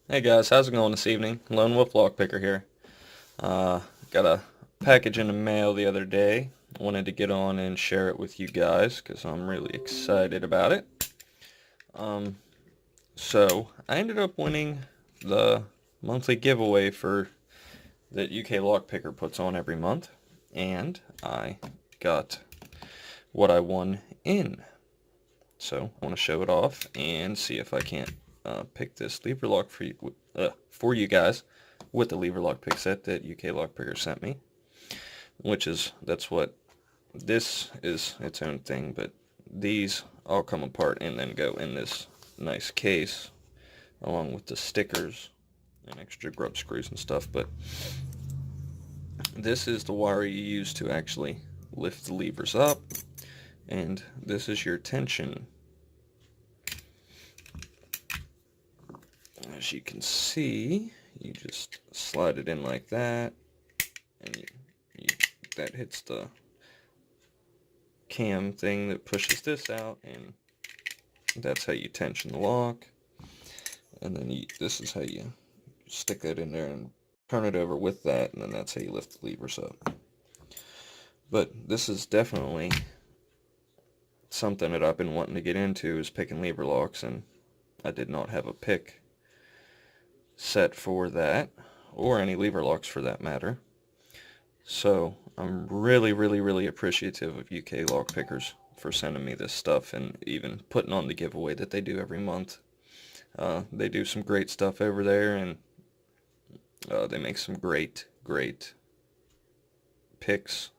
Hey guys, how's it going this evening? Lone Wolf Lockpicker here. Got a package in the mail the other day. Wanted to get on and share it with you guys because I'm really excited about it. Um, so I ended up winning the monthly giveaway for that UK Lockpicker puts on every month, and I got what I won in. So I want to show it off and see if I can't pick this lever lock for you guys with the lever lock pick set that UK Lockpicker sent me, that's what this is its own thing, but these all come apart and then go in this nice case along with the stickers and extra grub screws and stuff. But this is the wire you use to actually lift the levers up, and this is your tension. As you can see, you just slide it in like that, and that hits the cam thing that pushes this out, and that's how you tension the lock. And then this is how you stick that in there and turn it over with that, and then that's how you lift the levers up. But this is definitely something that I've been wanting to get into, is picking lever locks, and I did not have a pick set for that, or any lever locks for that matter. So I'm really appreciative of UK Lockpickers for sending me this stuff and even putting on the giveaway that they do every month. They do some great stuff over there, and they make some great picks,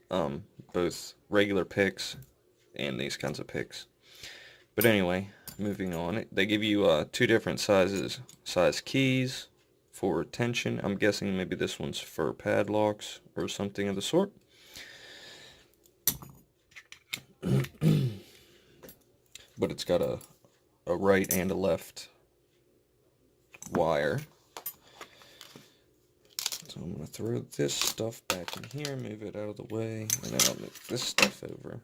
both regular picks and these kinds of picks. But anyway, moving on, they give you two different size keys for tension. I'm guessing maybe this one's for padlocks or something of the sort. But it's got a right and a left wire. So I'm going to throw this stuff back in here, move it out of the way, and then I'll move this stuff over.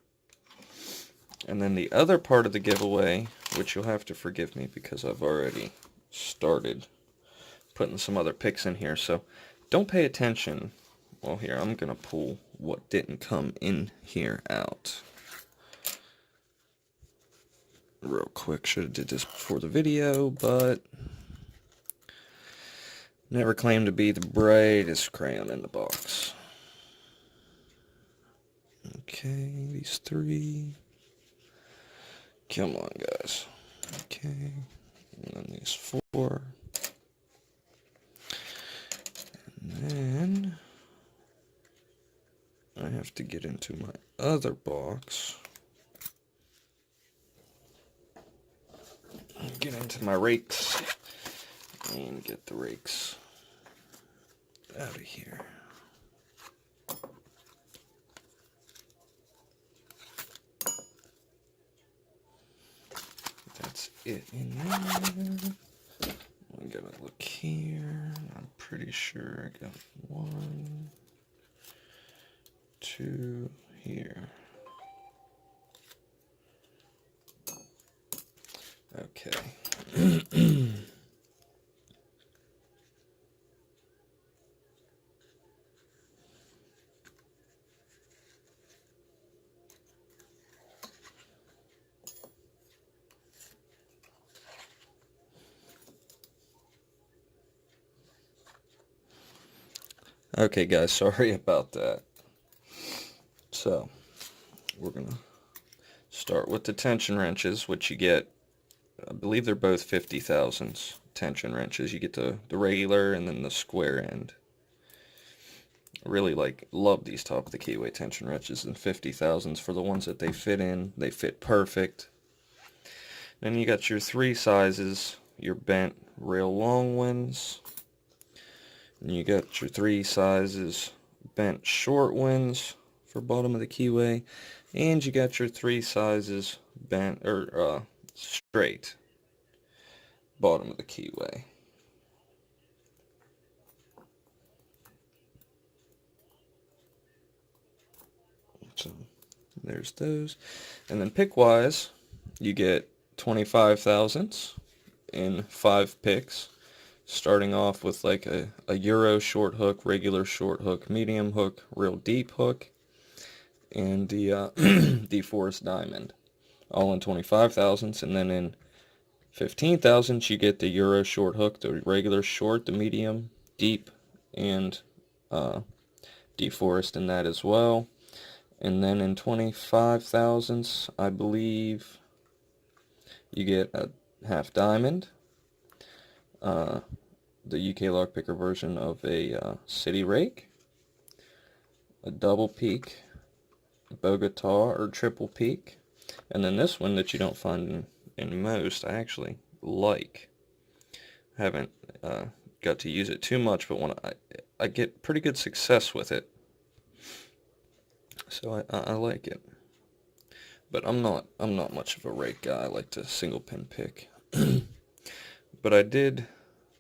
And then the other part of the giveaway, which you'll have to forgive me because I've already started putting some other picks in here, so don't pay attention. Well, here, I'm going to pull what didn't come in here out real quick. Should have did this before the video, but never claimed to be the brightest crayon in the box. Okay, these three. Come on, guys. Okay, and then these four. And then I have to get into my other box. Get into my rakes and get the rakes out of here. That's it in there. I gotta look here. I'm pretty sure I got one, two here. Okay. Okay, guys, sorry about that. So, we're gonna start with the tension wrenches, which you get, I believe they're both 50 thousandths tension wrenches. You get the regular and then the square end. I really love these top of the keyway tension wrenches and 50 thousandths for the ones that they fit in. They fit perfect. Then you got your three sizes, your bent rail long ones. And you got your three sizes bent short ones for bottom of the keyway, and you got your three sizes bent or straight bottom of the keyway. So there's those. And then pick wise, you get 25 thousandths in 5 picks, starting off with like a Euro short hook, regular short hook, medium hook, real deep hook, and the deforest diamond, all in 25 thousandths. And then in 15 thousandths you get the Euro short hook, the regular short, the medium, deep, and deforest in that as well. And then in 25 thousandths, I believe you get a half diamond, the UK Lockpicker version of a city rake, a double peak, Bogota or triple peak, and then this one that you don't find in most, I actually like. Haven't got to use it too much, but when I get pretty good success with it, so I like it. But I'm not much of a rake guy. I like to single pin pick. But I did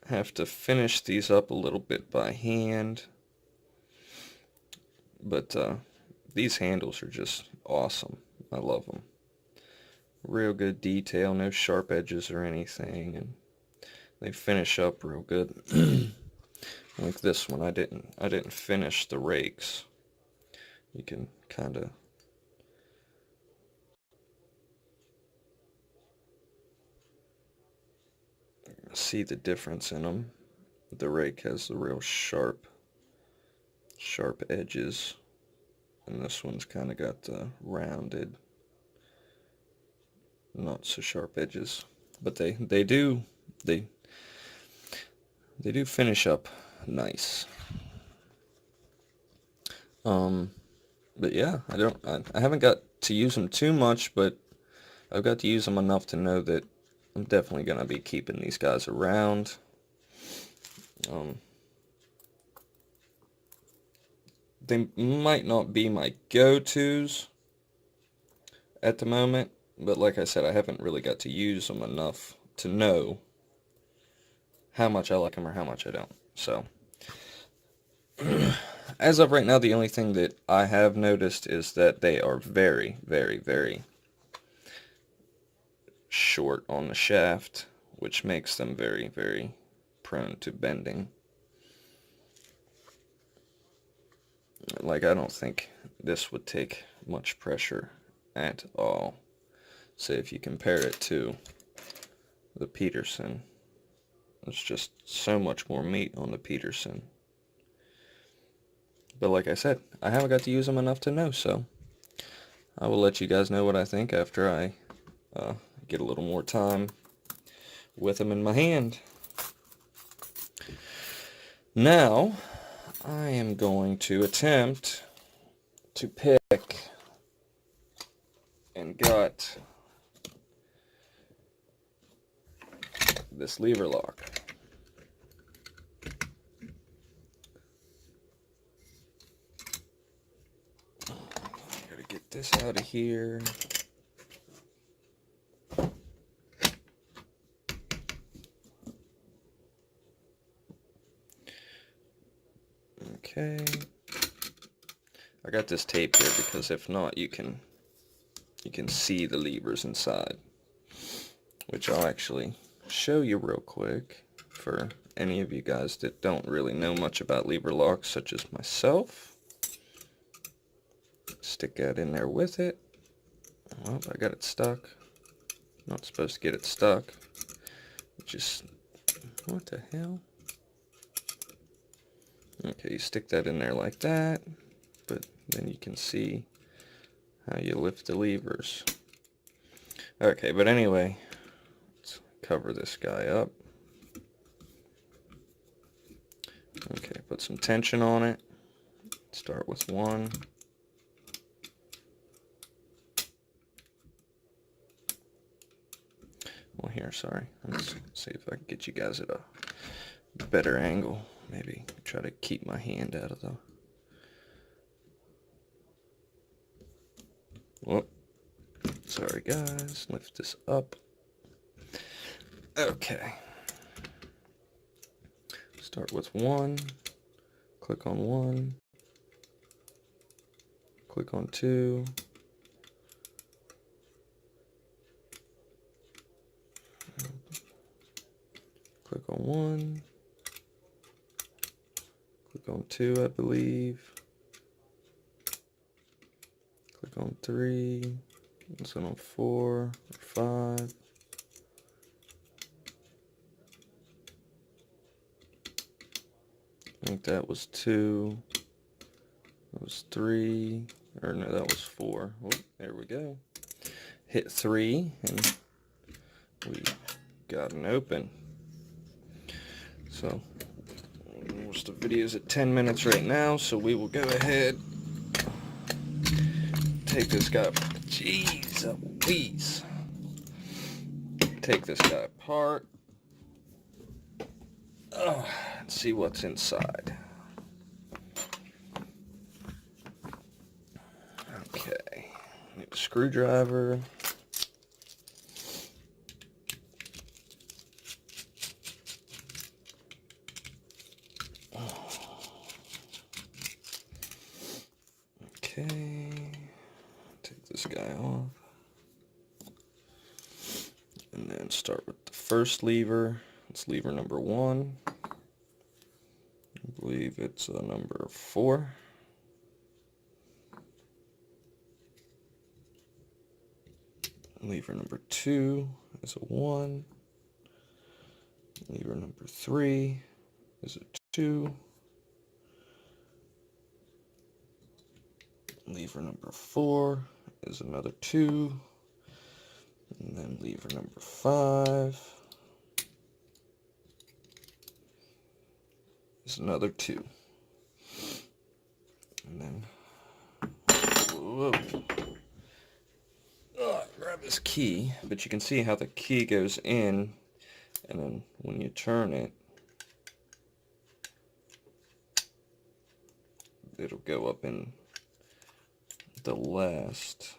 have to finish these up a little bit by hand. But these handles are just awesome. I love them. Real good detail, no sharp edges or anything, and they finish up real good. Like this one, I didn't finish the rakes. You can kind of see the difference in them. The rake has the real sharp edges, and this one's kind of got the rounded, not so sharp edges. But they do finish up nice. But yeah, I haven't got to use them too much, but I've got to use them enough to know that I'm definitely gonna be keeping these guys around. They might not be my go-tos at the moment, but like I said, I haven't really got to use them enough to know how much I like them or how much I don't. So, as of right now, the only thing that I have noticed is that they are very, very, very short on the shaft, which makes them very, very prone to bending. Like, I don't think this would take much pressure at all. Say if you compare it to the Peterson, there's just so much more meat on the Peterson. But like I said, I haven't got to use them enough to know, so I will let you guys know what I think after I get a little more time with them in my hand. Now, I am going to attempt to pick and gut this lever lock. Gotta get this out of here. Okay. I got this tape here because if not, you can see the levers inside, which I'll actually show you real quick for any of you guys that don't really know much about lever locks, such as myself. Stick that in there with it. Well, I got it stuck. Not supposed to get it stuck. Just, what the hell? Okay, you stick that in there like that, but then you can see how you lift the levers. Okay, but anyway, let's cover this guy up. Okay, put some tension on it. Start with one. Well, here, sorry. Let's see if I can get you guys at a better angle. Maybe try to keep my hand out of the... Whoop. Sorry, guys. Lift this up. Okay. Start with one. Click on one. Click on two. Click on 1. Click on 2, I believe. Click on 3. Let's go on 4 or 5. I think that was 2. That was 3. Or no, that was 4. Oh, there we go. Hit 3 and we got an open. So most of the video's at 10 minutes right now, so we will go ahead, take this guy, jeez Louise, take this guy apart, and see what's inside. Okay, need a screwdriver. Okay, take this guy off, and then start with the first lever. It's lever number 1. I believe it's number 4. Lever number 2 is a 1. Lever number 3 is a 2. Lever number 4 is another 2. And then lever number 5 is another 2. And then, whoa. Grab this key, but you can see how the key goes in, and then when you turn it, it'll go up in the last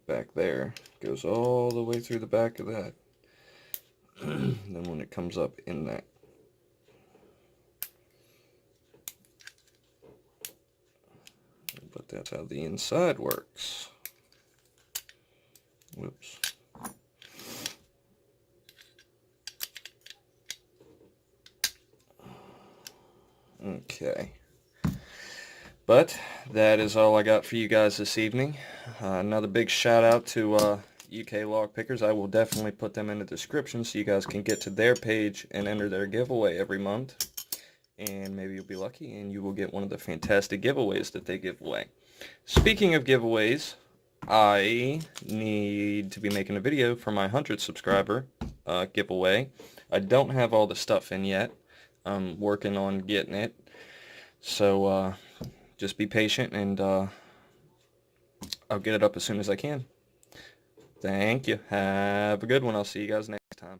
back there, goes all the way through the back of that. Then when it comes up in that, but that's how the inside works. Whoops. Okay. But that is all I got for you guys this evening. Another big shout out to UK Lockpickers. I will definitely put them in the description so you guys can get to their page and enter their giveaway every month. And maybe you'll be lucky and you will get one of the fantastic giveaways that they give away. Speaking of giveaways, I need to be making a video for my 100th subscriber giveaway. I don't have all the stuff in yet. I'm working on getting it. So just be patient, and I'll get it up as soon as I can. Thank you. Have a good one. I'll see you guys next time.